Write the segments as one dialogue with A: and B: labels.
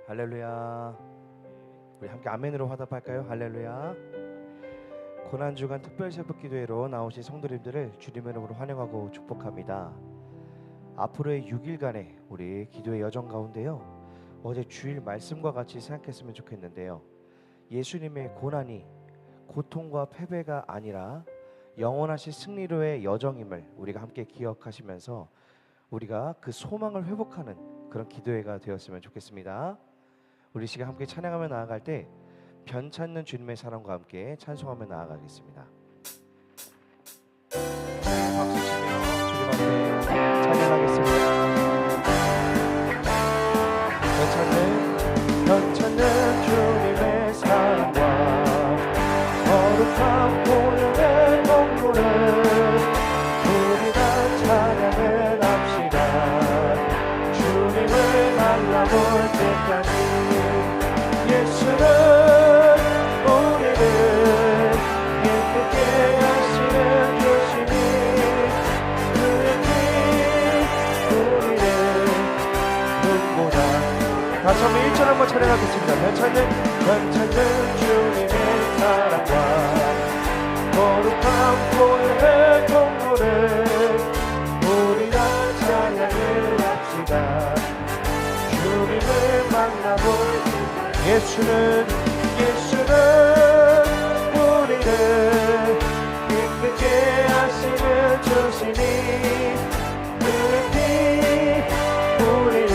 A: 할렐루야. 우리 함께 아멘으로 화답할까요? 할렐루야. 고난주간 특별 새벽기도회로 나오신 성도님들을 주님의 이름으로 환영하고 축복합니다. 앞으로의 6일간의 우리 기도의 여정 가운데요, 어제 주일 말씀과 같이 생각했으면 좋겠는데요, 예수님의 고난이 고통과 패배가 아니라 영원하신 승리로의 여정임을 우리가 함께 기억하시면서 우리가 그 소망을 회복하는 그런 기도회가 되었으면 좋겠습니다. 우리 시간 함께 찬양하며 나아갈 때 변찮는 주님의 사랑과 함께 찬송하며 나아가겠습니다. 박수 치며 주님 앞에 찬양하겠습니다. 변찮는 주님의 사랑과 거룩한 보혈의 공로를 우리가 찬양을 합시다. 주님을 만나볼 때까지 예수는 우리를 기쁘게 하시는 주시니 그의 피 우리를 눈보다. 다시 한번 1절 한번 찬양하겠습니다. 변찮는 주님의 사랑과 거룩한 보혈의 공로를 우리가 찬양을 합시다. 주님을 만나볼 예수는 우리를 기쁘게 하시는 주시니 그의 피 우리를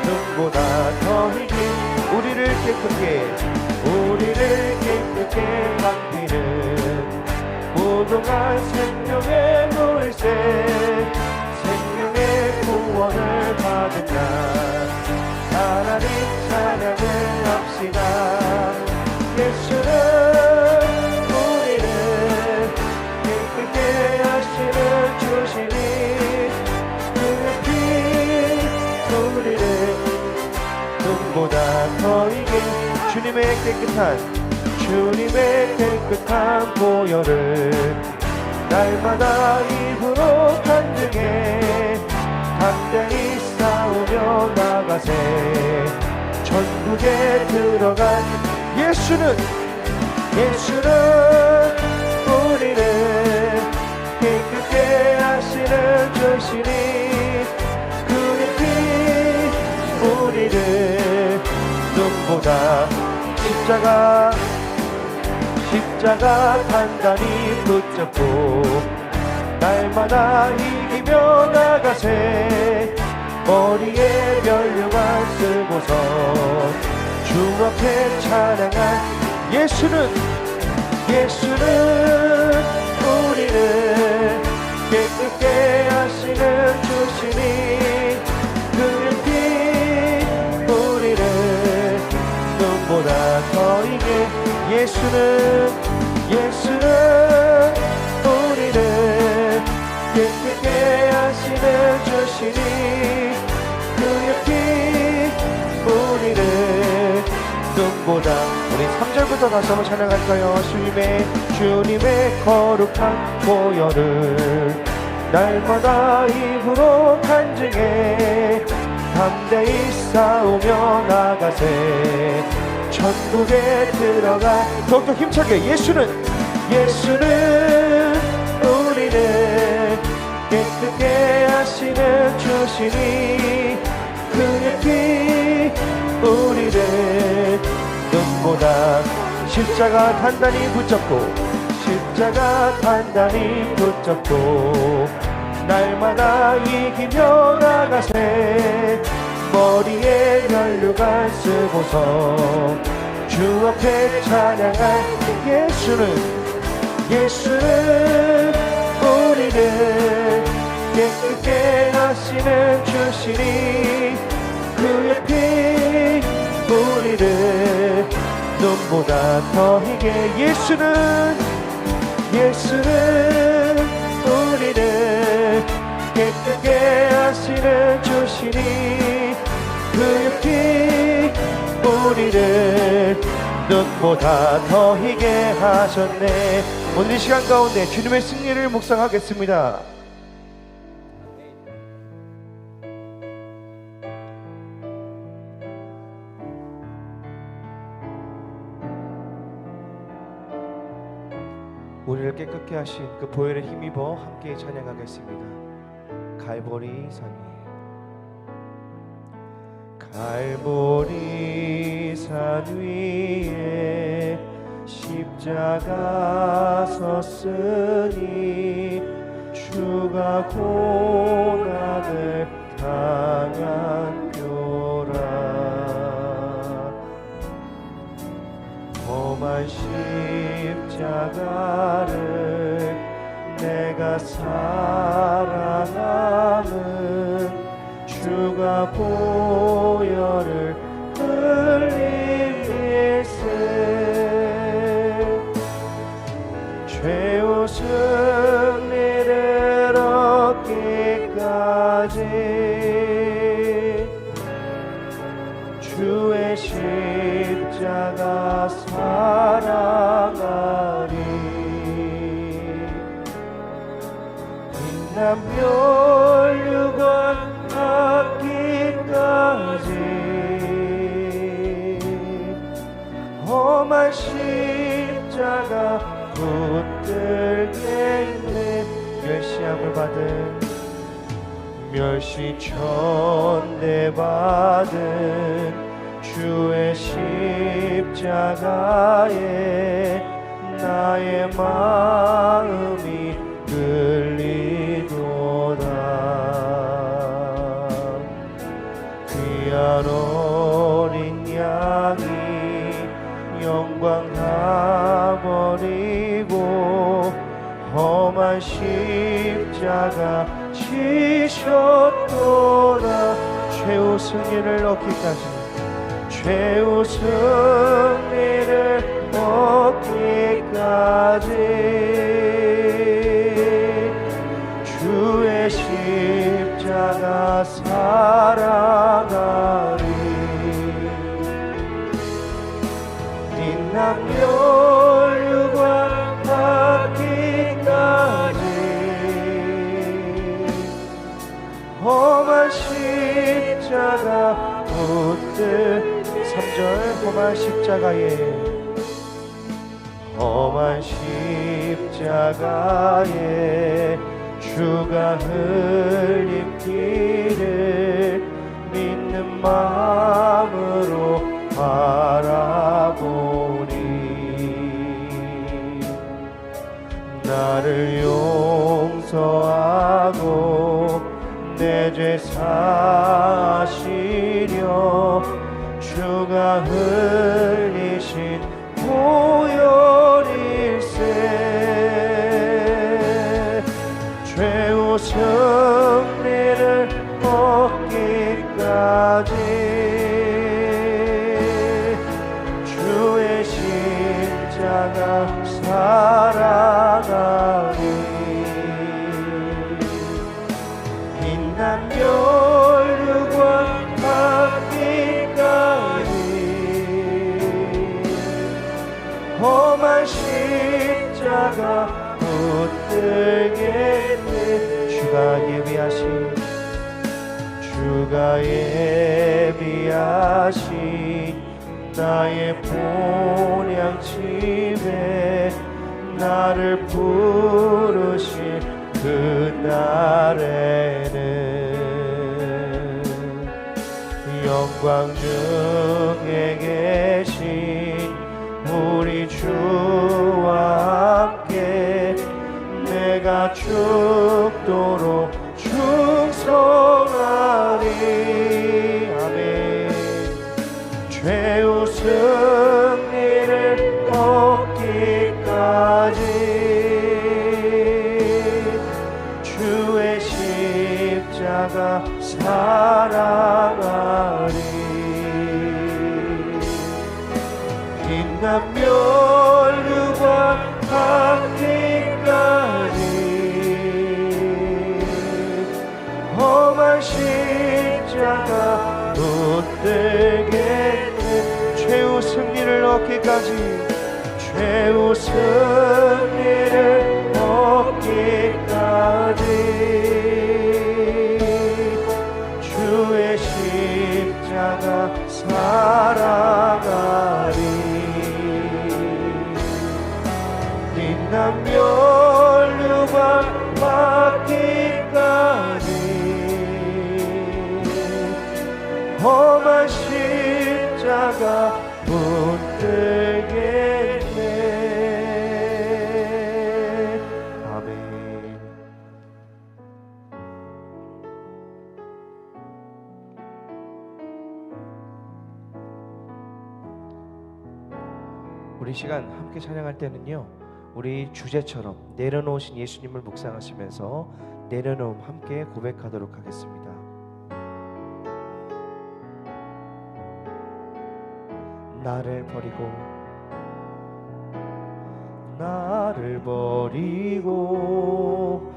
A: 눈보다 더 희게 우리를 깨끗게 만드는 무동한 생명의 물새 생명의 구원을 받은 날 하나님 찬양을 합시다. 예수는 우리를 기쁘게 하시는 주시니 그의 피 우리를 눈보다 더 이긴 주님의 깨끗한 보혈을 날마다 입으로 간증해 담대히 싸우며 나가세. 천국에 들어간 예수는 우리를 기쁘게 하시는 주시니 그의 피 우리를 눈보다 십자가 단단히 붙잡고 날마다 이기며 나가세. 머리에 면류관 쓰고서 주 앞에 찬양한 예수는 우리를 깨끗게 하시는 주시니 그의 피 우리를 눈보다 더 이게 예수는 우리를 깨끗게 하시는 주시니 그의 피 우리를 눈보다. 우리 3절부터 다시 한번 찬양할까요? 주님의 거룩한 보혈을 날마다 입으로 간증해 담대히 싸우며 나가세. 천국에 들어가 더욱더 힘차게 예수는 우리를 깨끗게 하시는 주시니 그의 피 우리를 눈보다 십자가 단단히 붙잡고 날마다 이기며 나가세. 머리에 면류관 쓰고서 주 앞에 찬양할 예수는 우리를 깨끗게 하시는 주시니 그의 피 우리를 눈보다 더 희게 예수는 우리를 깨끗게 하시는 주시니 그의 피 우리를 눈보다 더 희게 하셨네. 오늘 이 시간 가운데 주님의 승리를 묵상하겠습니다. 우리를 깨끗게 하신 그 보혈에 힘입어 함께 찬양하겠습니다. 갈보리 산 위에 갈보리 산 위에 십자가 섰으니 주가 고난을 당한 뼈라 험한 십자가를 내가 살아남은 주가 보혈을 흘리세 죄의 승리를 얻기까지 주의 십자가 사랑하리 빛난 멸류관 받기까지 험한 십자가 붙들겠네 멸시함을 받은 멸시천대 받은 주의 십자가에 나의 마음이 끌리도다 귀한 어린 양이 영광 다 버리고 험한 십자가 지셨도다 최후 승리를 얻기까지 최후 승리를 얻기까지 주의 십자가 사랑하리 빛난 멸류관 받기까지 험한 십자가 붙들 3절 험한 십자가에 험한 십자가에 주가 흘린 피를 믿는 마음으로 바라보니 나를 용서하고 내 죄 사시려 주가 흘리신 보혈일세 최후 승리를 얻기까지 주의 십자가 사랑하리 빛난 멸류관 받기까지 험한 십자가 붙들겠네 주가 예비하신 나의 본향집에 나를 부르실 그날에는 영광 중에 계신 우리 주와 함께 내가 죽도록 충성하리 아멘 최후 승리를 얻기까지 주의 십자가 사랑하리 빛난 멸류관 받기까지 험한 십자가 붙들겠네 최후 승리를 얻기까지 최후 승리를 얻기까지 주의 십자가 사랑하리 빛난 멸류관 받기까지 험한 십자가 붙들겠네. 아멘. 우리 시간 함께 찬양할 때는요, 우리 주제처럼 내려놓으신 예수님을 묵상하시면서 내려놓음 함께 고백하도록 하겠습니다. 나를 버리고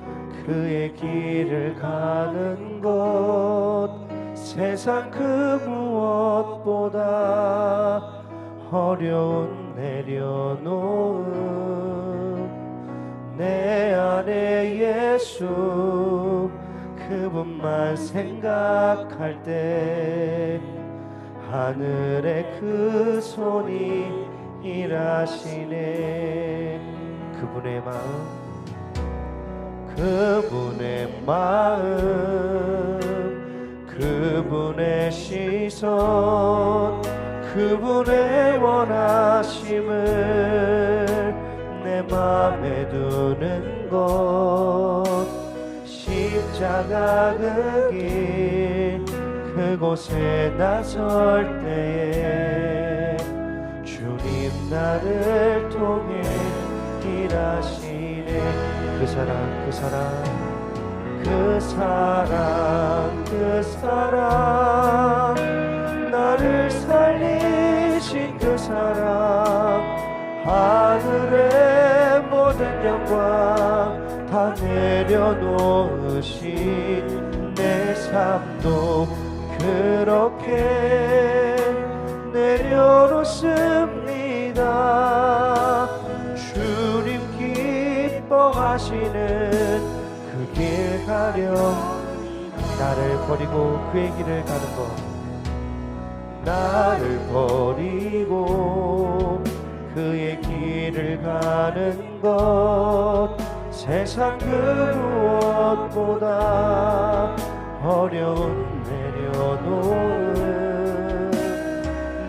A: 그의 길을 가는 것, 세상 그 무엇보다 어려운 내려놓음. 내 안에 예수 그분만 생각할 때 하늘의 그 손이 일하시네. 그분의 마음, 그분의 시선, 그분의 원하심을 내 맘에 두는 것, 십자가 그 길 그곳에 나설 때에 주님 나를 통해 일하시네. 그 사랑 나를 살리신 그 사랑, 하늘의 모든 영광 다 내려놓으신 내 삶도 그렇게 내려놓습니다. 주님 기뻐하시는 그 길 가려 나를 버리고 그의 길을 가는 것, 나를 버리고 그의 길을 가는 것, 세상 그 무엇보다 어려운 내려놓음.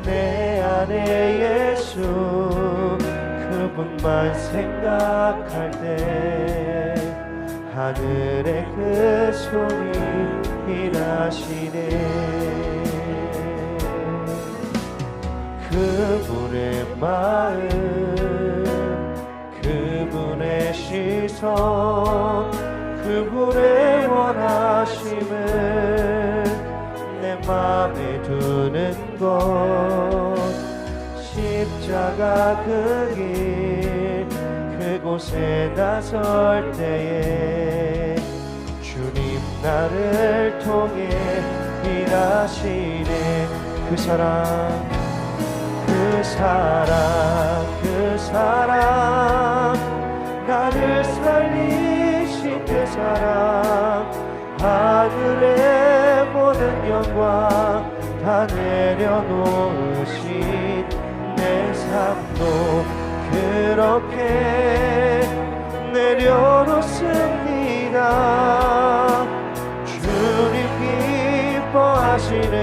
A: 내 안에 예수 그분만 생각할 때 하늘의 그 손이 일하시네. 그분의 마음, 그분의 시선, 그분의 원하심을 내 맘에 두는 것, 십자가 그 길 그곳에 나설 때에 주님 나를 통해 일하시네. 그 사랑 나를 살리신 그 사랑, 하늘의 모든 영광 다 내려놓으신 내 삶도 그렇게 내려놓습니다. 주님 기뻐하시는,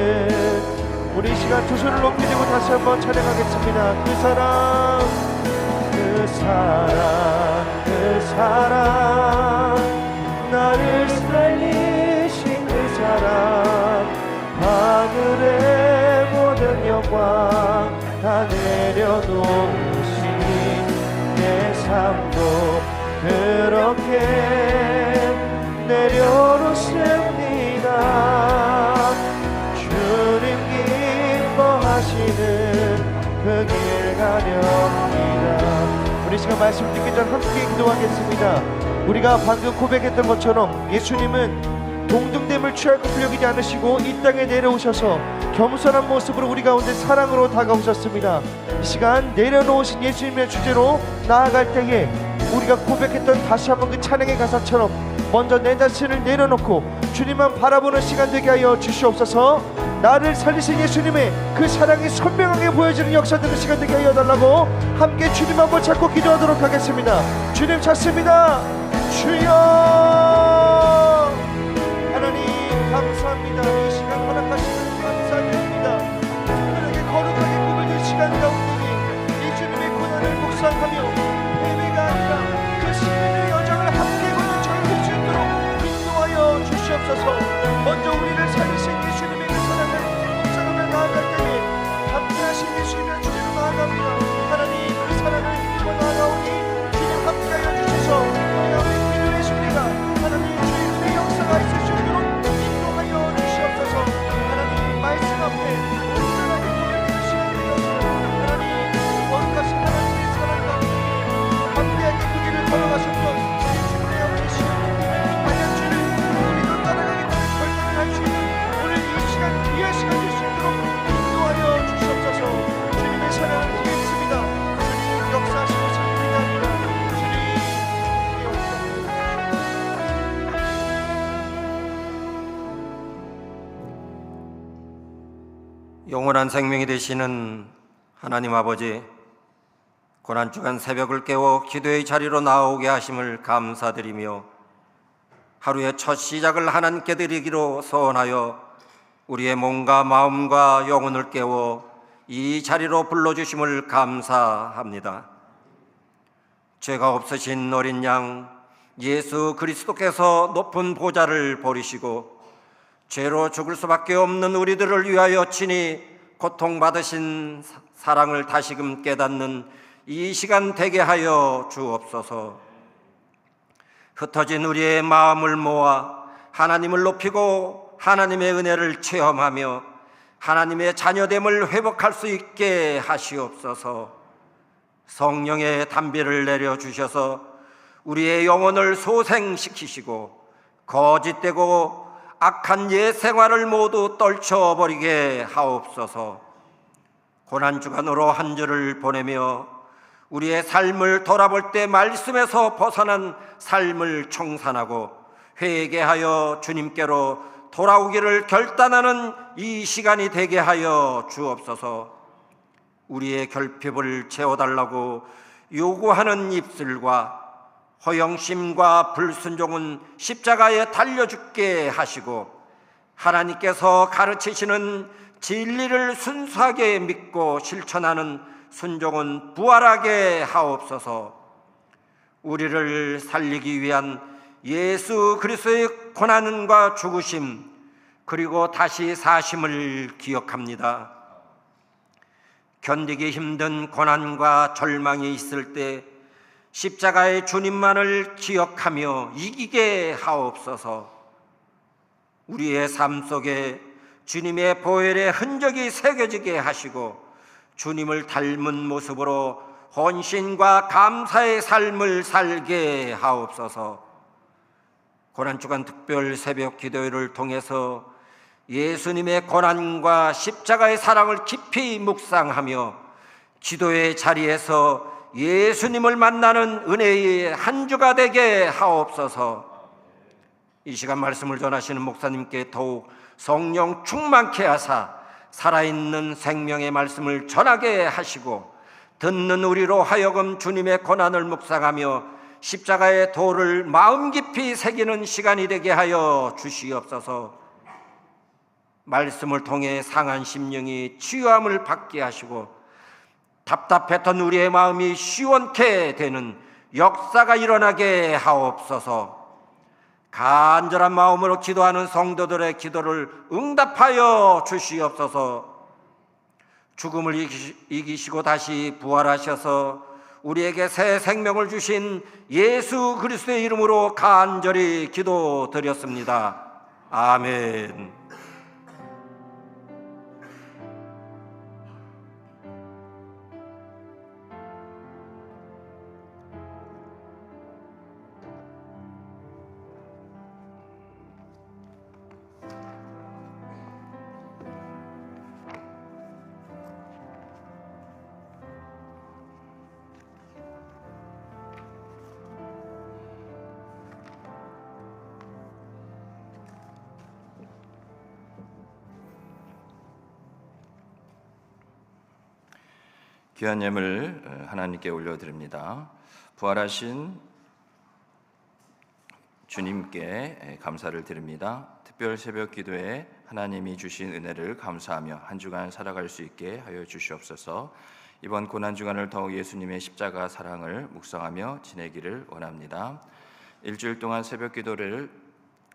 A: 우리 시간 두 손을 높이 들고 다시 한번 찬양하겠습니다. 그 사랑 나를 살리신 그 사랑, 하늘의 모든 영광 다 내려놓으신 내 삶도 그렇게 내려놓습니다. 주님 기뻐하시는 그 길 가렵니다. 우리 시간 말씀 듣기 전 함께 기도하겠습니다. 우리가 방금 고백했던 것처럼 예수님은 동등됨을 취할 것을 여기지 않으시고 이 땅에 내려오셔서 겸손한 모습으로 우리 가운데 사랑으로 다가오셨습니다. 이 시간 내려놓으신 예수님의 주제로 나아갈 때에 우리가 고백했던 다시 한번 그 찬양의 가사처럼 먼저 내 자신을 내려놓고 주님만 바라보는 시간 되게 하여 주시옵소서. 나를 살리신 예수님의 그 사랑이 선명하게 보여지는 역사되는 시간 되게 하여 달라고 함께 주님 한번 찾고 기도하도록 하겠습니다. 주님 찾습니다. 주여, 하나님 감사합니다. 이 시간 허락하시는 감사드립니다. 하나님께 거룩하게 꾸며진 시간 가운데 이 주님의 고난을 묵상하며 패배가 아니라 그 시민의 여정을 함께 보는 저희들 수 있도록 인도하여 주시옵소서. 먼저 우리를 살리신 예수님의 그 사랑을 묵상하며 나아갈 때에 함께하신 예수님의 주님을 나아갑니다. 하나님 그 사랑을 힘입어 나아가오니 주님 함께하여 주셔서 우리가 우리 기도의 순리가 하나님 주의 은혜의 역사가 있을 수 있도록 인도하여 주시옵소서. 하나님 말씀 앞에 온전하게 보여드리는 시간이 되어서 하나님 거룩하신 하나님의 사랑과 함께하게 그 길을 걸어가셨던 주님의 아버지 시간입니다. 만약 주를 우리도 따라가겠다는 결단을 할 수 있는 오늘 이 시간 귀한 시간 될 수 있도록 인도하여 주시옵소서. 주님의 사랑을 기대했습니다. 주님 역사하시고 참으리다니다. 주님
B: 영원한 생명이 되시는 하나님 아버지, 고난주간 새벽을 깨워 기도의 자리로 나오게 하심을 감사드리며 하루의 첫 시작을 하나님께 드리기로 소원하여 우리의 몸과 마음과 영혼을 깨워 이 자리로 불러주심을 감사합니다. 죄가 없으신 어린 양 예수 그리스도께서 높은 보좌를 버리시고 죄로 죽을 수밖에 없는 우리들을 위하여 친히 고통받으신 사랑을 다시금 깨닫는 이 시간 되게 하여 주옵소서. 흩어진 우리의 마음을 모아 하나님을 높이고 하나님의 은혜를 체험하며 하나님의 자녀됨을 회복할 수 있게 하시옵소서. 성령의 담비를 내려주셔서 우리의 영혼을 소생시키시고 거짓되고 악한 옛 생활을 모두 떨쳐버리게 하옵소서. 고난주간으로 한 주를 보내며 우리의 삶을 돌아볼 때 말씀에서 벗어난 삶을 청산하고 회개하여 주님께로 돌아오기를 결단하는 이 시간이 되게 하여 주옵소서. 우리의 결핍을 채워달라고 요구하는 입술과 허영심과 불순종은 십자가에 달려 죽게 하시고 하나님께서 가르치시는 진리를 순수하게 믿고 실천하는 순종은 부활하게 하옵소서. 우리를 살리기 위한 예수 그리스도의 고난과 죽으심 그리고 다시 사심을 기억합니다. 견디기 힘든 고난과 절망이 있을 때 십자가의 주님만을 기억하며 이기게 하옵소서. 우리의 삶 속에 주님의 보혈의 흔적이 새겨지게 하시고 주님을 닮은 모습으로 헌신과 감사의 삶을 살게 하옵소서. 고난주간 특별 새벽 기도회를 통해서 예수님의 고난과 십자가의 사랑을 깊이 묵상하며 기도의 자리에서 예수님을 만나는 은혜의 한 주가 되게 하옵소서. 이 시간 말씀을 전하시는 목사님께 더욱 성령 충만케 하사 살아있는 생명의 말씀을 전하게 하시고 듣는 우리로 하여금 주님의 고난을 묵상하며 십자가의 도를 마음 깊이 새기는 시간이 되게 하여 주시옵소서. 말씀을 통해 상한 심령이 치유함을 받게 하시고 답답했던 우리의 마음이 시원케 되는 역사가 일어나게 하옵소서. 간절한 마음으로 기도하는 성도들의 기도를 응답하여 주시옵소서. 죽음을 이기시고 다시 부활하셔서 우리에게 새 생명을 주신 예수 그리스도의 이름으로 간절히 기도드렸습니다. 아멘.
C: 귀한 예물 하나님께 올려드립니다. 부활하신 주님께 감사를 드립니다. 특별 새벽 기도에 하나님이 주신 은혜를 감사하며 한 주간 살아갈 수 있게 하여 주시옵소서. 이번 고난 주간을 더욱 예수님의 십자가 사랑을 묵상하며 지내기를 원합니다. 일주일 동안 새벽 기도를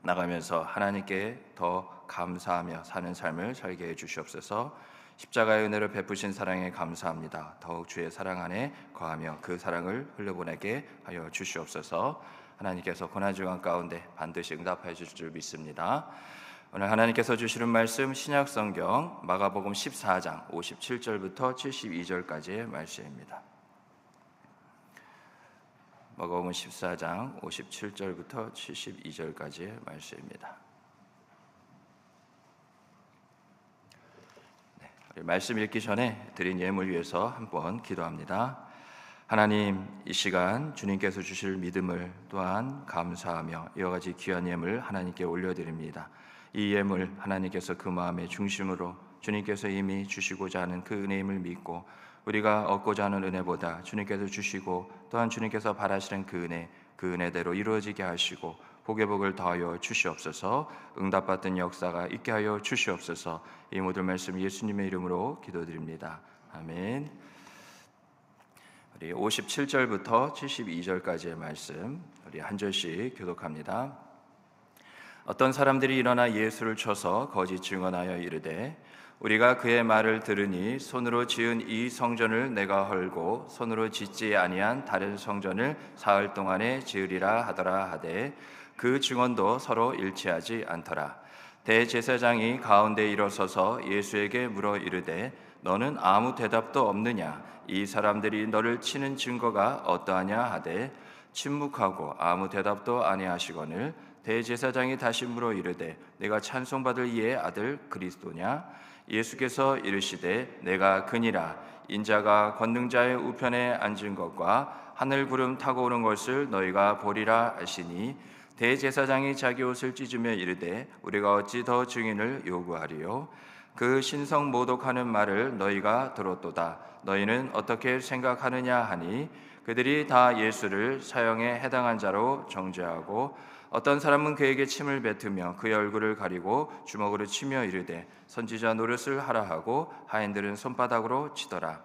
C: 나가면서 하나님께 더 감사하며 사는 삶을 살게 해 주시옵소서. 십자가의 은혜를 베푸신 사랑에 감사합니다. 더욱 주의 사랑 안에 거하며 그 사랑을 흘려보내게 하여 주시옵소서. 하나님께서 고난주간 가운데 반드시 응답해 주실 줄 믿습니다. 오늘 하나님께서 주시는 말씀 신약성경 마가복음 14장 57절부터 72절까지의 말씀입니다. 마가복음 14장 57절부터 72절까지의 말씀입니다. 말씀 읽기 전에 드린 예물 위해서 한번 기도합니다. 하나님, 이 시간 주님께서 주실 믿음을 또한 감사하며 이와 같이 귀한 예물 하나님께 올려드립니다. 이 예물 하나님께서 그 마음의 중심으로 주님께서 이미 주시고자 하는 그 은혜임을 믿고 우리가 얻고자 하는 은혜보다 주님께서 주시고 또한 주님께서 바라시는 그 은혜대로 이루어지게 하시고 복의 복을 더하여 주시옵소서. 응답받던 역사가 있게 하여 주시옵소서. 이 모든 말씀 예수님의 이름으로 기도드립니다. 아멘. 우리 57절부터 72절까지의 말씀 우리 한 절씩 교독합니다. 어떤 사람들이 일어나 예수를 쳐서 거짓 증언하여 이르되 우리가 그의 말을 들으니 손으로 지은 이 성전을 내가 헐고 손으로 짓지 아니한 다른 성전을 사흘 동안에 지으리라 하더라 하되 그 증언도 서로 일치하지 않더라. 대제사장이 가운데 일어서서 예수에게 물어 이르되 너는 아무 대답도 없느냐? 이 사람들이 너를 치는 증거가 어떠하냐 하되 침묵하고 아무 대답도 아니하시거늘 대제사장이 다시 물어 이르되 내가 찬송받을 이의 아들 그리스도냐? 예수께서 이르시되 내가 그니라. 인자가 권능자의 우편에 앉은 것과 하늘 구름 타고 오는 것을 너희가 보리라 하시니 대제사장이 자기 옷을 찢으며 이르되 우리가 어찌 더 증인을 요구하리요? 그 신성 모독하는 말을 너희가 들었도다. 너희는 어떻게 생각하느냐 하니 그들이 다 예수를 사형에 해당한 자로 정죄하고 어떤 사람은 그에게 침을 뱉으며 그의 얼굴을 가리고 주먹으로 치며 이르되 선지자 노릇을 하라 하고 하인들은 손바닥으로 치더라.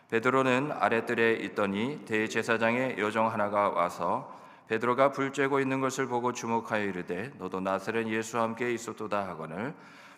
C: 베드로는 아랫뜰에 있더니 대제사장의 여종 하나가 와서 베드로가 불 쬐고 있는 것을 보고 주목하여 이르되 너도 나사렛 예수와 함께 있었도다 하거늘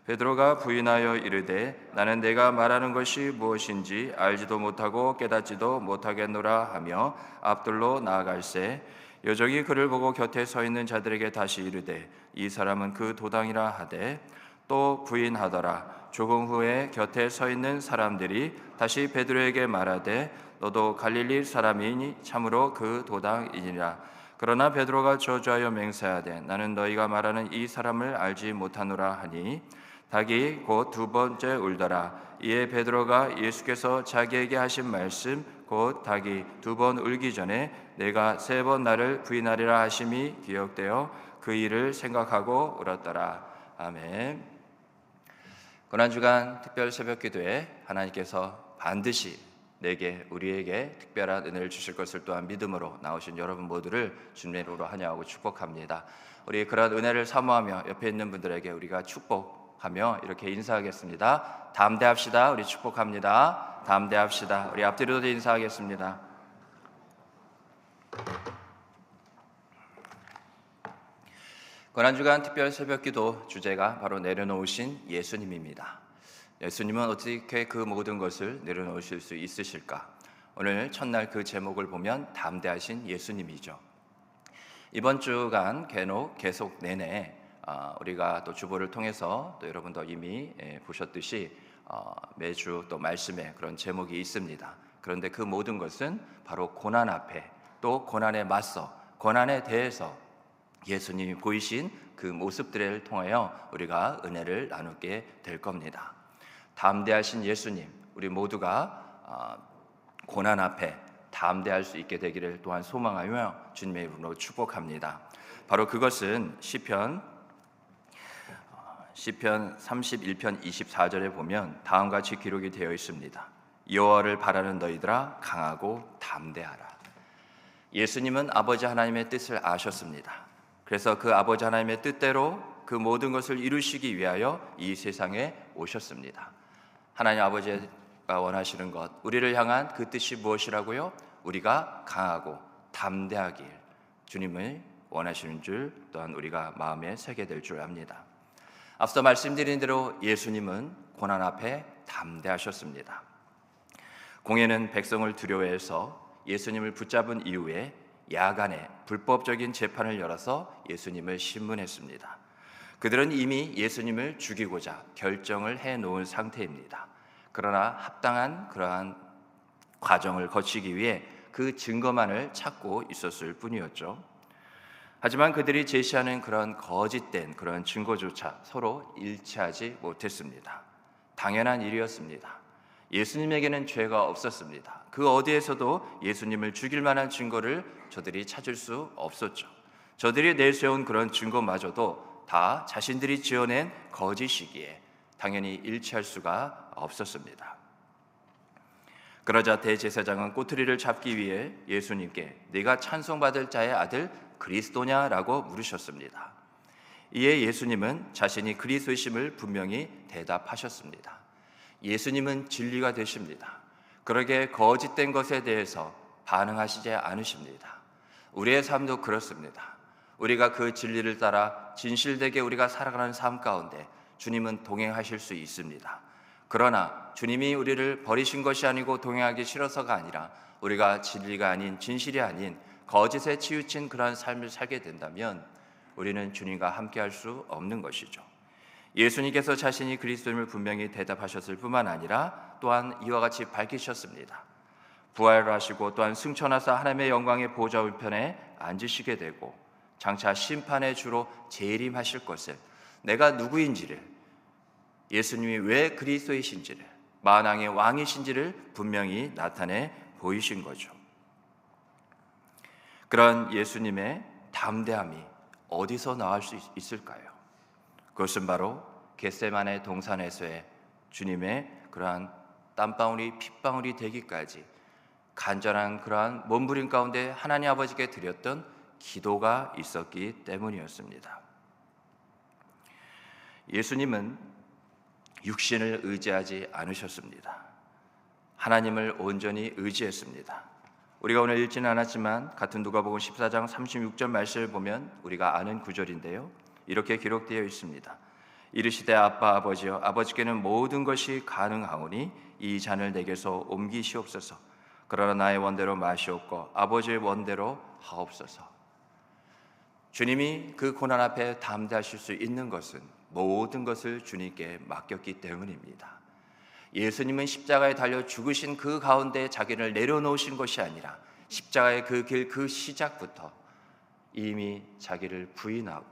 C: 베드로가 부인하여 이르되 나는 내가 말하는 것이 무엇인지 알지도 못하고 깨닫지도 못하겠노라 하며 앞뜰로 나아갈새 여종이 그를 보고 곁에 서 있는 자들에게 다시 이르되 이 사람은 그 도당이라 하되 또 부인하더라. 조금 후에 곁에 서 있는 사람들이 다시 베드로에게 말하되 너도 갈릴리 사람이니 참으로 그 도당이니라. 그러나 베드로가 저주하여 맹세하되 나는 너희가 말하는 이 사람을 알지 못하노라 하니 닭이 곧 두 번째 울더라. 이에 베드로가 예수께서 자기에게 하신 말씀 곧 닭이 두 번 울기 전에 내가 세 번 나를 부인하리라 하심이 기억되어 그 일을 생각하고 울었더라. 아멘. 고난주간 특별 새벽기도에 하나님께서 반드시 우리에게 특별한 은혜를 주실 것을 또한 믿음으로 나오신 여러분 모두를 주님의 이름으로 환영하고 축복합니다. 우리 그런 은혜를 사모하며 옆에 있는 분들에게 우리가 축복하며 이렇게 인사하겠습니다. 담대합시다. 우리 축복합니다. 담대합시다. 우리 앞뒤로도 인사하겠습니다. 고난주간 특별 새벽기도 주제가 바로 내려놓으신 예수님입니다. 예수님은 어떻게 그 모든 것을 내려놓으실 수 있으실까? 오늘 첫날 그 제목을 보면 담대하신 예수님이죠. 이번 주간 계속 내내 우리가 또 주보를 통해서 또 여러분도 이미 보셨듯이 매주 또 말씀에 그런 제목이 있습니다. 그런데 그 모든 것은 바로 고난 앞에 또 고난에 맞서 고난에 대해서 예수님이 보이신 그 모습들을 통하여 우리가 은혜를 나누게 될 겁니다. 담대하신 예수님, 우리 모두가 고난 앞에 담대할 수 있게 되기를 또한 소망하며 주님의 이름으로 축복합니다. 바로 그것은 시편 31편 24절에 보면 다음과 같이 기록이 되어 있습니다. 여호와를 바라는 너희들아 강하고 담대하라. 예수님은 아버지 하나님의 뜻을 아셨습니다. 그래서 그 아버지 하나님의 뜻대로 그 모든 것을 이루시기 위하여 이 세상에 오셨습니다. 하나님 아버지가 원하시는 것, 우리를 향한 그 뜻이 무엇이라고요? 우리가 강하고 담대하길 주님을 원하시는 줄 또한 우리가 마음에 새게 될 줄 압니다. 앞서 말씀드린 대로 예수님은 고난 앞에 담대하셨습니다. 공회는 백성을 두려워해서 예수님을 붙잡은 이후에 야간에 불법적인 재판을 열어서 예수님을 신문했습니다. 그들은 이미 예수님을 죽이고자 결정을 해놓은 상태입니다. 그러나 합당한 그러한 과정을 거치기 위해 그 증거만을 찾고 있었을 뿐이었죠. 하지만 그들이 제시하는 그런 거짓된 그런 증거조차 서로 일치하지 못했습니다. 당연한 일이었습니다. 예수님에게는 죄가 없었습니다. 그 어디에서도 예수님을 죽일 만한 증거를 저들이 찾을 수 없었죠. 저들이 내세운 그런 증거마저도 다 자신들이 지어낸 거짓이기에 당연히 일치할 수가 없었습니다. 그러자 대제사장은 꼬투리를 잡기 위해 예수님께 네가 찬송받을 자의 아들 그리스도냐라고 물으셨습니다. 이에 예수님은 자신이 그리스도이심을 분명히 대답하셨습니다. 예수님은 진리가 되십니다. 그러게 거짓된 것에 대해서 반응하시지 않으십니다. 우리의 삶도 그렇습니다. 우리가 그 진리를 따라 진실되게 우리가 살아가는 삶 가운데 주님은 동행하실 수 있습니다. 그러나 주님이 우리를 버리신 것이 아니고 동행하기 싫어서가 아니라 우리가 진리가 아닌 진실이 아닌 거짓에 치우친 그러한 삶을 살게 된다면 우리는 주님과 함께할 수 없는 것이죠. 예수님께서 자신이 그리스도임을 분명히 대답하셨을 뿐만 아니라 또한 이와 같이 밝히셨습니다. 부활을 하시고 또한 승천하사 하나님의 영광의 보좌 우편에 앉으시게 되고 장차 심판의 주로 재림하실 것을, 내가 누구인지를, 예수님이 왜 그리스도이신지를, 만왕의 왕이신지를 분명히 나타내 보이신 거죠. 그런 예수님의 담대함이 어디서 나올 수 있을까요? 그것은 바로 겟세마네 동산에서의 주님의 그러한 땀방울이 핏방울이 되기까지 간절한 그러한 몸부림 가운데 하나님 아버지께 드렸던 기도가 있었기 때문이었습니다. 예수님은 육신을 의지하지 않으셨습니다. 하나님을 온전히 의지했습니다. 우리가 오늘 읽지는 않았지만 같은 누가복음 14장 36절 말씀을 보면 우리가 아는 구절인데요, 이렇게 기록되어 있습니다. 이르시되 아빠 아버지여, 아버지께는 모든 것이 가능하오니 이 잔을 내게서 옮기시옵소서. 그러나 나의 원대로 마시옵고 아버지의 원대로 하옵소서. 주님이 그 고난 앞에 담대하실 수 있는 것은 모든 것을 주님께 맡겼기 때문입니다. 예수님은 십자가에 달려 죽으신 그 가운데 자기를 내려놓으신 것이 아니라 십자가의 그 길 그 시작부터 이미 자기를 부인하고,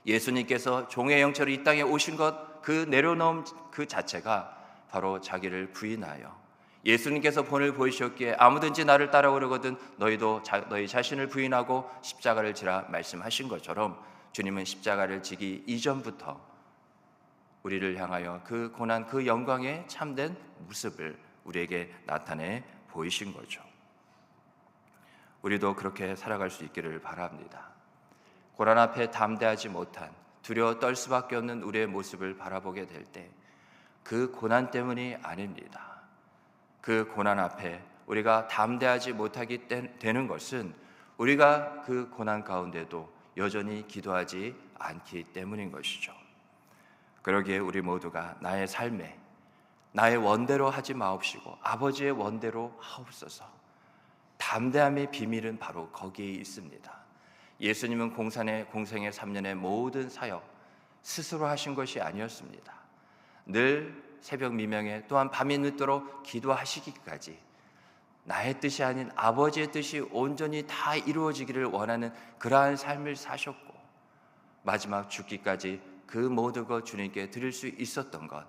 C: 예수님께서 종의 형체로 이 땅에 오신 것, 그 내려놓음 그 자체가 바로 자기를 부인하여, 예수님께서 본을 보이셨기에 아무든지 나를 따라오려거든 너희도 너희 자신을 부인하고 십자가를 지라 말씀하신 것처럼 주님은 십자가를 지기 이전부터 우리를 향하여 그 고난 그 영광의 참된 모습을 우리에게 나타내 보이신 거죠. 우리도 그렇게 살아갈 수 있기를 바랍니다. 고난 앞에 담대하지 못한, 두려워 떨 수밖에 없는 우리의 모습을 바라보게 될 때 그 고난 때문이 아닙니다. 그 고난 앞에 우리가 담대하지 못하게 되는 것은 우리가 그 고난 가운데도 여전히 기도하지 않기 때문인 것이죠. 그러기에 우리 모두가 나의 삶에 나의 원대로 하지 마옵시고 아버지의 원대로 하옵소서. 담대함의 비밀은 바로 거기에 있습니다. 예수님은 공생의 3년의 모든 사역 스스로 하신 것이 아니었습니다. 늘 새벽 미명에 또한 밤이 늦도록 기도하시기까지 나의 뜻이 아닌 아버지의 뜻이 온전히 다 이루어지기를 원하는 그러한 삶을 사셨고, 마지막 죽기까지 그 모든 것 주님께 드릴 수 있었던 것,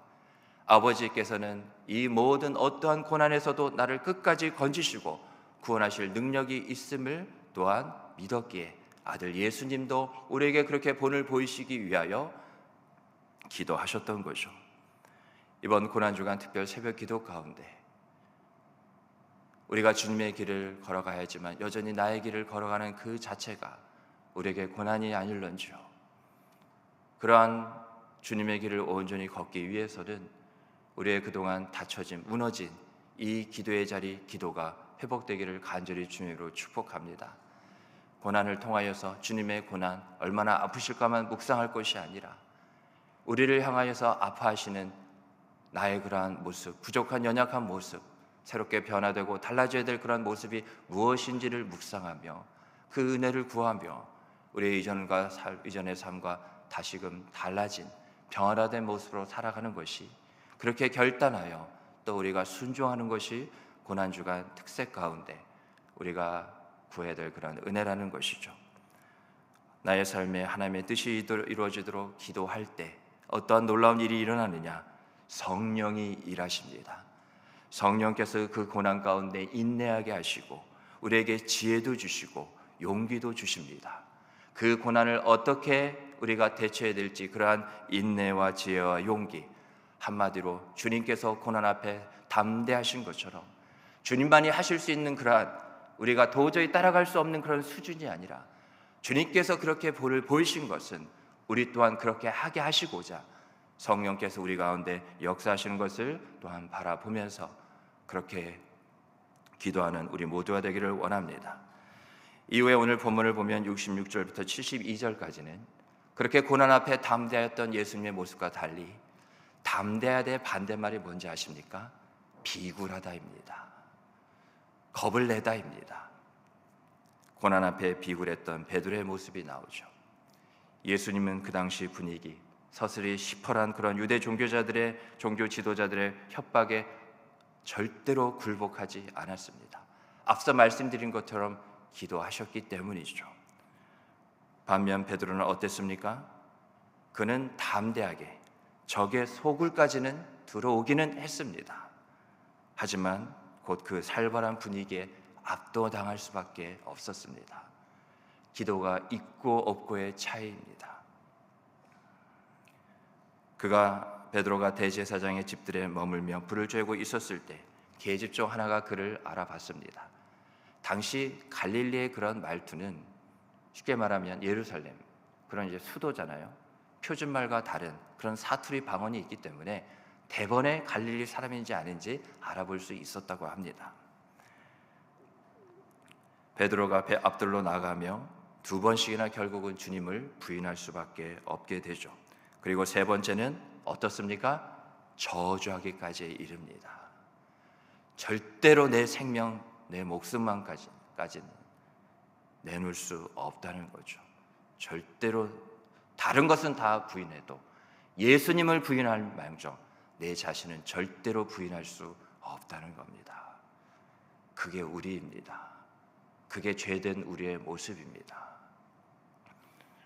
C: 아버지께서는 이 모든 어떠한 고난에서도 나를 끝까지 건지시고 구원하실 능력이 있음을 또한 믿었기에 아들 예수님도 우리에게 그렇게 본을 보이시기 위하여 기도하셨던 거죠. 이번 고난주간 특별 새벽 기도 가운데 우리가 주님의 길을 걸어가야지만 여전히 나의 길을 걸어가는 그 자체가 우리에게 고난이 아닐런지요. 그러한 주님의 길을 온전히 걷기 위해서는 우리의 그동안 닫혀진, 무너진 이 기도의 자리, 기도가 회복되기를 간절히 주님으로 축복합니다. 고난을 통하여서 주님의 고난, 얼마나 아프실까만 묵상할 것이 아니라 우리를 향하여서 아파하시는 나의 그러한 모습, 부족한 연약한 모습, 새롭게 변화되고 달라져야 될 그런 모습이 무엇인지를 묵상하며 그 은혜를 구하며 우리의 이전의 삶과 다시금 달라진 변화된 모습으로 살아가는 것이, 그렇게 결단하여 또 우리가 순종하는 것이 고난주간 특색 가운데 우리가 구해야 될 그런 은혜라는 것이죠. 나의 삶에 하나님의 뜻이 이루어지도록 기도할 때 어떠한 놀라운 일이 일어나느냐? 성령이 일하십니다. 성령께서 그 고난 가운데 인내하게 하시고 우리에게 지혜도 주시고 용기도 주십니다. 그 고난을 어떻게 우리가 대처해야 될지, 그러한 인내와 지혜와 용기, 한마디로 주님께서 고난 앞에 담대하신 것처럼 주님만이 하실 수 있는 그러한, 우리가 도저히 따라갈 수 없는 그런 수준이 아니라 주님께서 그렇게 볼을 보이신 것은 우리 또한 그렇게 하게 하시고자 성령께서 우리 가운데 역사하시는 것을 또한 바라보면서 그렇게 기도하는 우리 모두가 되기를 원합니다. 이후에 오늘 본문을 보면 66절부터 72절까지는 그렇게 고난 앞에 담대하였던 예수님의 모습과 달리 담대해야 될 반대말이 뭔지 아십니까? 비굴하다입니다. 겁을 내다입니다. 고난 앞에 비굴했던 베드로의 모습이 나오죠. 예수님은 그 당시 분위기, 서슬이 시퍼런 그런 유대 종교 지도자들의 협박에 절대로 굴복하지 않았습니다. 앞서 말씀드린 것처럼 기도하셨기 때문이죠. 반면 베드로는 어땠습니까? 그는 담대하게 적의 소굴까지는 들어오기는 했습니다. 하지만 곧 그 살벌한 분위기에 압도당할 수밖에 없었습니다. 기도가 있고 없고의 차이입니다. 베드로가 대제사장의 집들에 머물며 불을 쬐고 있었을 때 계집 중 하나가 그를 알아봤습니다. 당시 갈릴리의 그런 말투는 쉽게 말하면 예루살렘, 그런 이제 수도잖아요. 표준말과 다른 그런 사투리 방언이 있기 때문에 대번에 갈릴리 사람인지 아닌지 알아볼 수 있었다고 합니다. 베드로가 배 앞들로 나가며 두 번씩이나 결국은 주님을 부인할 수밖에 없게 되죠. 그리고 세 번째는 어떻습니까? 저주하기까지 이릅니다. 절대로 내 생명, 내 목숨만까지는 내놓을 수 없다는 거죠. 절대로 다른 것은 다 부인해도 예수님을 부인할 망정 내 자신은 절대로 부인할 수 없다는 겁니다. 그게 우리입니다. 그게 죄된 우리의 모습입니다.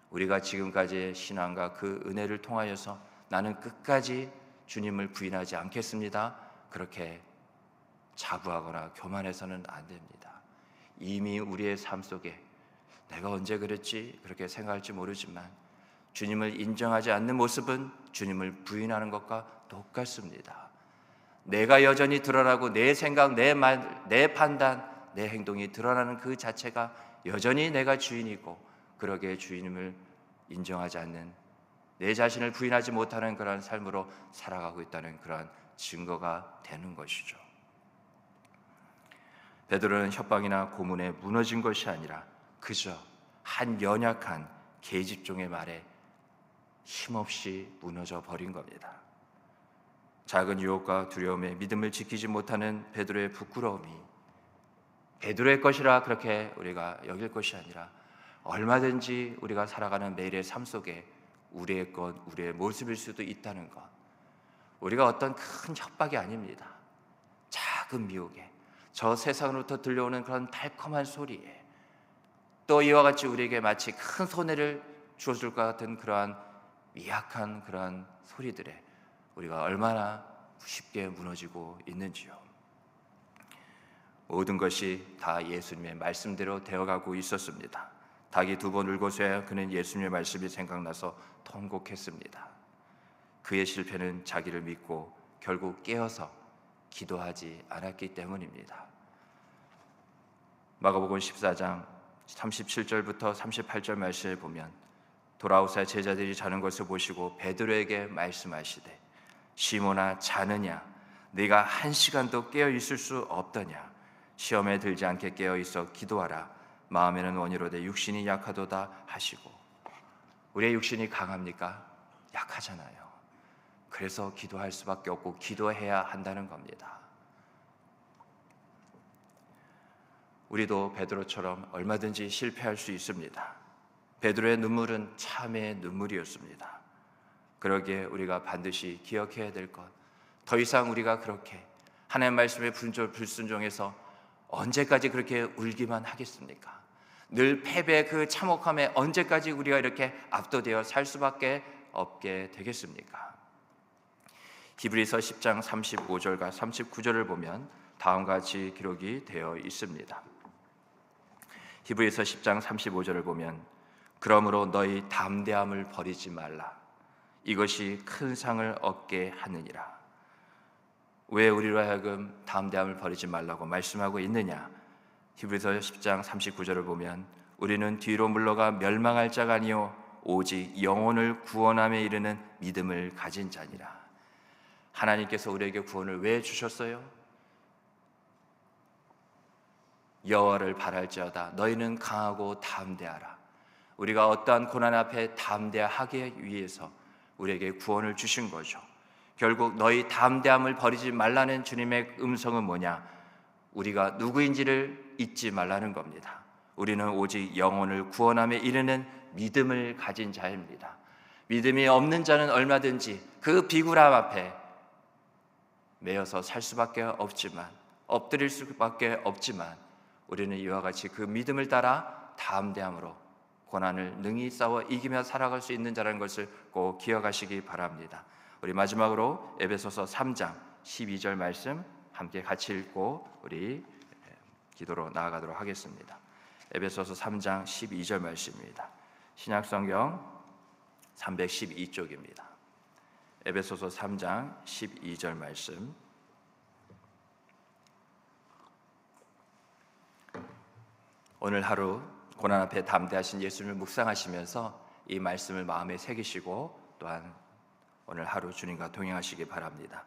C: 우리가 지금까지의 신앙과 그 은혜를 통하여서 나는 끝까지 주님을 부인하지 않겠습니다, 그렇게 자부하거나 교만해서는 안 됩니다. 이미 우리의 삶 속에 내가 언제 그랬지 그렇게 생각할지 모르지만 주님을 인정하지 않는 모습은 주님을 부인하는 것과 똑같습니다. 내가 여전히 드러나고 내 생각, 내 말, 내 판단, 내 행동이 드러나는 그 자체가 여전히 내가 주인이고, 그러기에 주님을 인정하지 않는, 내 자신을 부인하지 못하는 그런 삶으로 살아가고 있다는 그런 증거가 되는 것이죠. 베드로는 협박이나 고문에 무너진 것이 아니라 그저 한 연약한 계집종의 말에 힘없이 무너져 버린 겁니다. 작은 유혹과 두려움에 믿음을 지키지 못하는 베드로의 부끄러움이 베드로의 것이라 그렇게 우리가 여길 것이 아니라 얼마든지 우리가 살아가는 매일의 삶 속에 우리의 것, 우리의 모습일 수도 있다는 것. 우리가 어떤 큰 협박이 아닙니다. 작은 미혹에, 저 세상으로부터 들려오는 그런 달콤한 소리에, 또 이와 같이 우리에게 마치 큰 손해를 주어줄 것 같은 그러한 미약한 그러한 소리들에 우리가 얼마나 쉽게 무너지고 있는지요. 모든 것이 다 예수님의 말씀대로 되어가고 있었습니다. 닭이 두 번 울고서야 그는 예수님의 말씀이 생각나서 통곡했습니다. 그의 실패는 자기를 믿고 결국 깨어서 기도하지 않았기 때문입니다. 마가복음 14장 37절부터 38절 말씀에 보면 돌아오사 제자들이 자는 것을 보시고 베드로에게 말씀하시되 시몬아 자느냐 네가 1시간도 깨어 있을 수 없더냐 시험에 들지 않게 깨어 있어 기도하라 마음에는 원이로되 육신이 약하도다 하시고 우리의 육신이 강합니까? 약하잖아요. 그래서 기도할 수밖에 없고 기도해야 한다는 겁니다. 우리도 베드로처럼 얼마든지 실패할 수 있습니다. 베드로의 눈물은 참의 눈물이었습니다. 그러기에 우리가 반드시 기억해야 될 것, 더 이상 우리가 그렇게 하나님 말씀에 불순종해서 언제까지 그렇게 울기만 하겠습니까? 늘 패배의 그 참혹함에 언제까지 우리가 이렇게 압도되어 살 수밖에 없게 되겠습니까? 히브리서 10장 35절과 39절을 보면 다음과 같이 기록이 되어 있습니다. 히브리서 10장 35절을 보면 그러므로 너희 담대함을 버리지 말라. 이것이 큰 상을 얻게 하느니라. 왜 우리로 하여금 담대함을 버리지 말라고 말씀하고 있느냐? 히브리서 10장 39절을 보면 우리는 뒤로 물러가 멸망할 자가 아니요 오직 영혼을 구원함에 이르는 믿음을 가진 자니라. 하나님께서 우리에게 구원을 왜 주셨어요? 여호와를 바랄지어다 너희는 강하고 담대하라. 우리가 어떠한 고난 앞에 담대하게 위해서 우리에게 구원을 주신 거죠. 결국 너희 담대함을 버리지 말라는 주님의 음성은 뭐냐? 우리가 누구인지를 잊지 말라는 겁니다. 우리는 오직 영혼을 구원함에 이르는 믿음을 가진 자입니다. 믿음이 없는 자는 얼마든지 그 비굴함 앞에 매여서 살 수밖에 없지만, 엎드릴 수밖에 없지만 우리는 이와 같이 그 믿음을 따라 담대함으로 고난을 능히 싸워 이기며 살아갈 수 있는 자라는 것을 꼭 기억하시기 바랍니다. 우리 마지막으로 에베소서 3장 12절 말씀 함께 같이 읽고 우리 기도로 나아가도록 하겠습니다. 에베소서 3장 12절 말씀입니다. 신약성경 312쪽입니다. 에베소서 3장 12절 말씀. 오늘 하루 고난 앞에 담대하신 예수님을 묵상하시면서 이 말씀을 마음에 새기시고 또한 오늘 하루 주님과 동행하시기 바랍니다.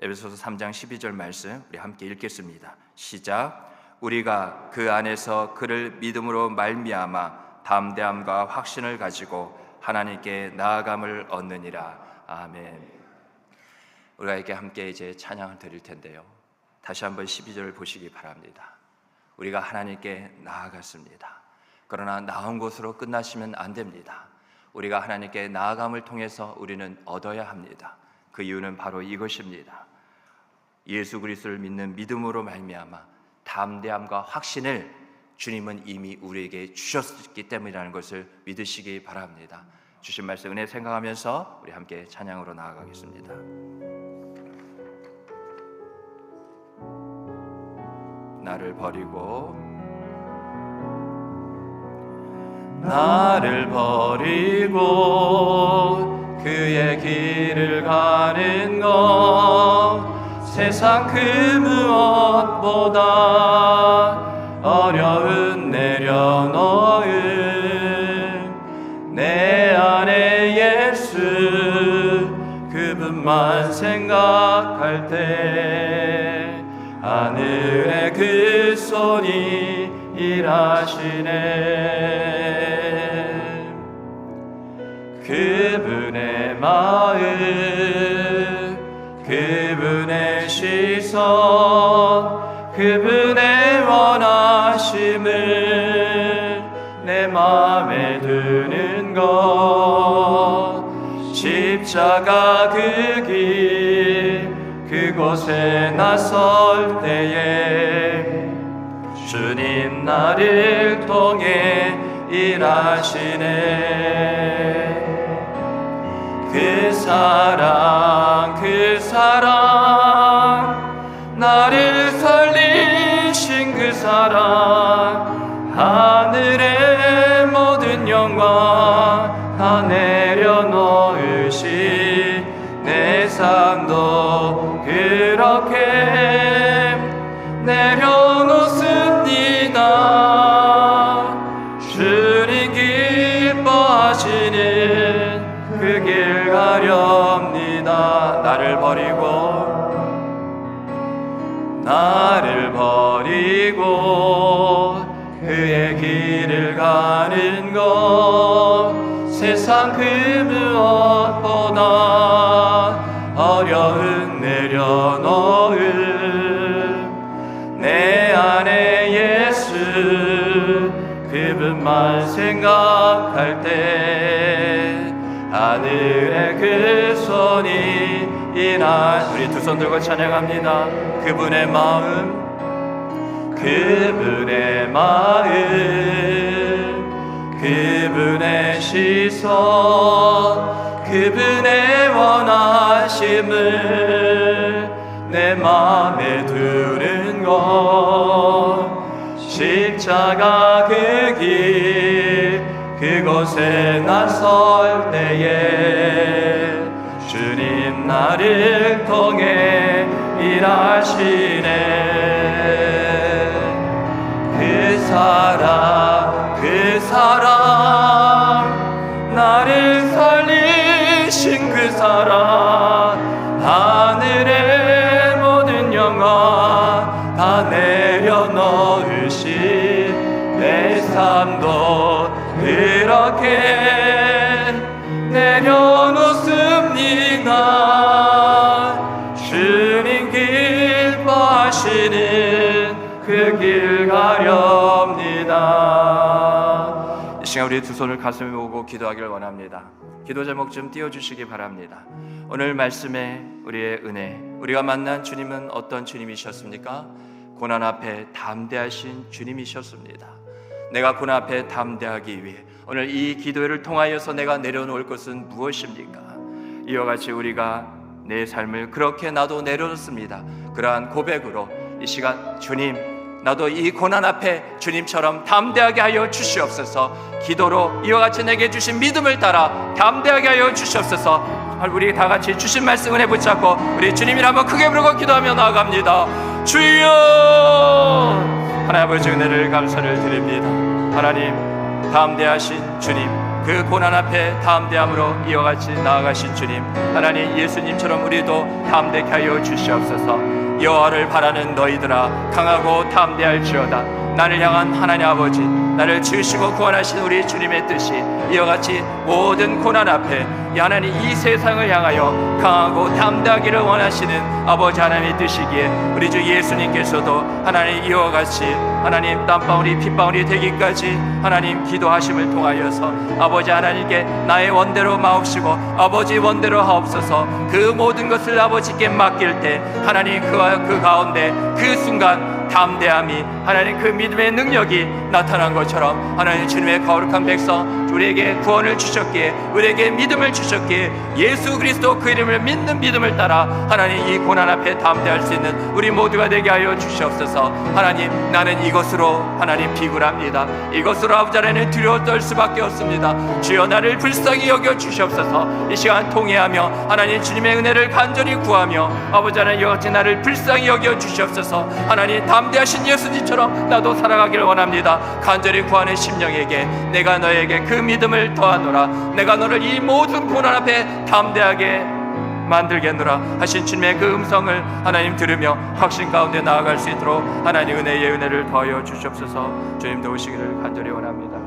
C: 에베소서 3장 12절 말씀 우리 함께 읽겠습니다. 시작. 우리가 그 안에서 그를 믿음으로 말미암아 담대함과 확신을 가지고 하나님께 나아감을 얻느니라. 아멘. 우리가 이렇게 함께 이제 찬양을 드릴 텐데요. 다시 한번 12절을 보시기 바랍니다. 우리가 하나님께 나아갔습니다. 그러나 나온 곳으로 끝나시면 안 됩니다. 우리가 하나님께 나아감을 통해서 우리는 얻어야 합니다. 그 이유는 바로 이것입니다. 예수 그리스도를 믿는 믿음으로 말미암아 담대함과 확신을 주님은 이미 우리에게 주셨기 때문이라는 것을 믿으시기 바랍니다. 주신 말씀 은혜 생각하면서 우리 함께 찬양으로 나아가겠습니다. 나를 버리고 그의 길을 가는 것 세상 그 무엇보다 어려운 내려놓은 내 안에 예수 그분만 생각할 때 하늘의 그 손이 일하시네. 그분의 마음 그분의 시선 그분의 원하심을 내 마음에 드는 것 십자가 그 길 그곳에 나설 때에 주님 나를 통해 일하시네. 그 사랑 나를 살리신 그 사랑 하늘의 모든 영광 다 내려놓으시 내 삶도 그렇게 내려놓습니다. 나를 버리고 그의 길을 가는 것 세상 그 무엇보다 어려운 내려놓음 내 안에 예수 그분만 생각할 때 하늘의 그 손이 인한 우리 두 손 들고 찬양합니다. 그분의 마음 그분의 시선 그분의 원하심을 내 마음에 두는 것 십자가 그 길 그곳에 나설 때에 주님 나를 통해 일하시네. 그 사랑 나를 살리신 그 사랑 하늘의 모든 영광 다 내려놓으신 내 삶도 그렇게 내려놓습니다. 주님 기뻐하시는 그 길 가렵니다. 이 시간 우리 두 손을 가슴에 모으고 기도하기를 원합니다. 기도 제목 좀 띄워주시기 바랍니다. 오늘 말씀에 우리의 은혜, 우리가 만난 주님은 어떤 주님이셨습니까? 고난 앞에 담대하신 주님이셨습니다. 내가 고난 앞에 담대하기 위해 오늘 이 기도회를 통하여서 내가 내려놓을 것은 무엇입니까? 이와 같이 우리가 내 삶을 그렇게 나도 내려놓습니다. 그러한 고백으로 이 시간 주님 나도 이 고난 앞에 주님처럼 담대하게 하여 주시옵소서. 기도로 이와 같이 내게 주신 믿음을 따라 담대하게 하여 주시옵소서. 우리 다 같이 주신 말씀 은혜 붙잡고 우리 주님이라 한번 크게 부르고 기도하며 나아갑니다. 주여! 하나님 아버지 은혜를 감사를 드립니다. 하나님 담대하신 주님 그 고난 앞에 담대함으로 이와 같이 나아가신 주님 하나님 예수님처럼 우리도 담대케 하여 주시옵소서. 여호와를 바라는 너희들아 강하고 담대할지어다. 나를 향한 하나님 아버지 나를 지으시고 구원하신 우리 주님의 뜻이 이와 같이 모든 고난 앞에 하나님 이 세상을 향하여 강하고 담대하기를 원하시는 아버지 하나님의 뜻이기에 우리 주 예수님께서도 하나님 이와 같이 하나님 땀방울이 핏방울이 되기까지 하나님 기도하심을 통하여서 아버지 하나님께 나의 원대로 마옵시고 아버지 원대로 하옵소서. 그 모든 것을 아버지께 맡길 때 하나님 그 가운데 그 순간 담대함이 하나님 그 믿음의 능력이 나타난 것처럼 하나님 주님의 거룩한 백성 우리에게 구원을 주셨기에 우리에게 믿음을 주셨기에 예수 그리스도 그 이름을 믿는 믿음을 따라 하나님 이 고난 앞에 담대할 수 있는 우리 모두가 되게 하여 주시옵소서. 하나님 나는 이것으로 하나님 비굴합니다. 이것으로 아버지 하나님 두려워 떨 수밖에 없습니다. 주여 나를 불쌍히 여겨 주시옵소서. 이 시간 통회하며 하나님 주님의 은혜를 간절히 구하며 아버지 하나님 이와 같이 나를 불쌍히 여겨 주시옵소서. 하나님 담대하신 예수님처럼 나도 살아가기를 원합니다. 간절히 구하는 심령에게 내가 너에게 그 믿음을 더하노라. 내가 너를 이 모든 고난 앞에 담대하게 만들겠노라 하신 주님의 그 음성을 하나님 들으며 확신 가운데 나아갈 수 있도록 하나님 은혜의 은혜를 더하여 주시옵소서. 주님 도우시기를 간절히 원합니다.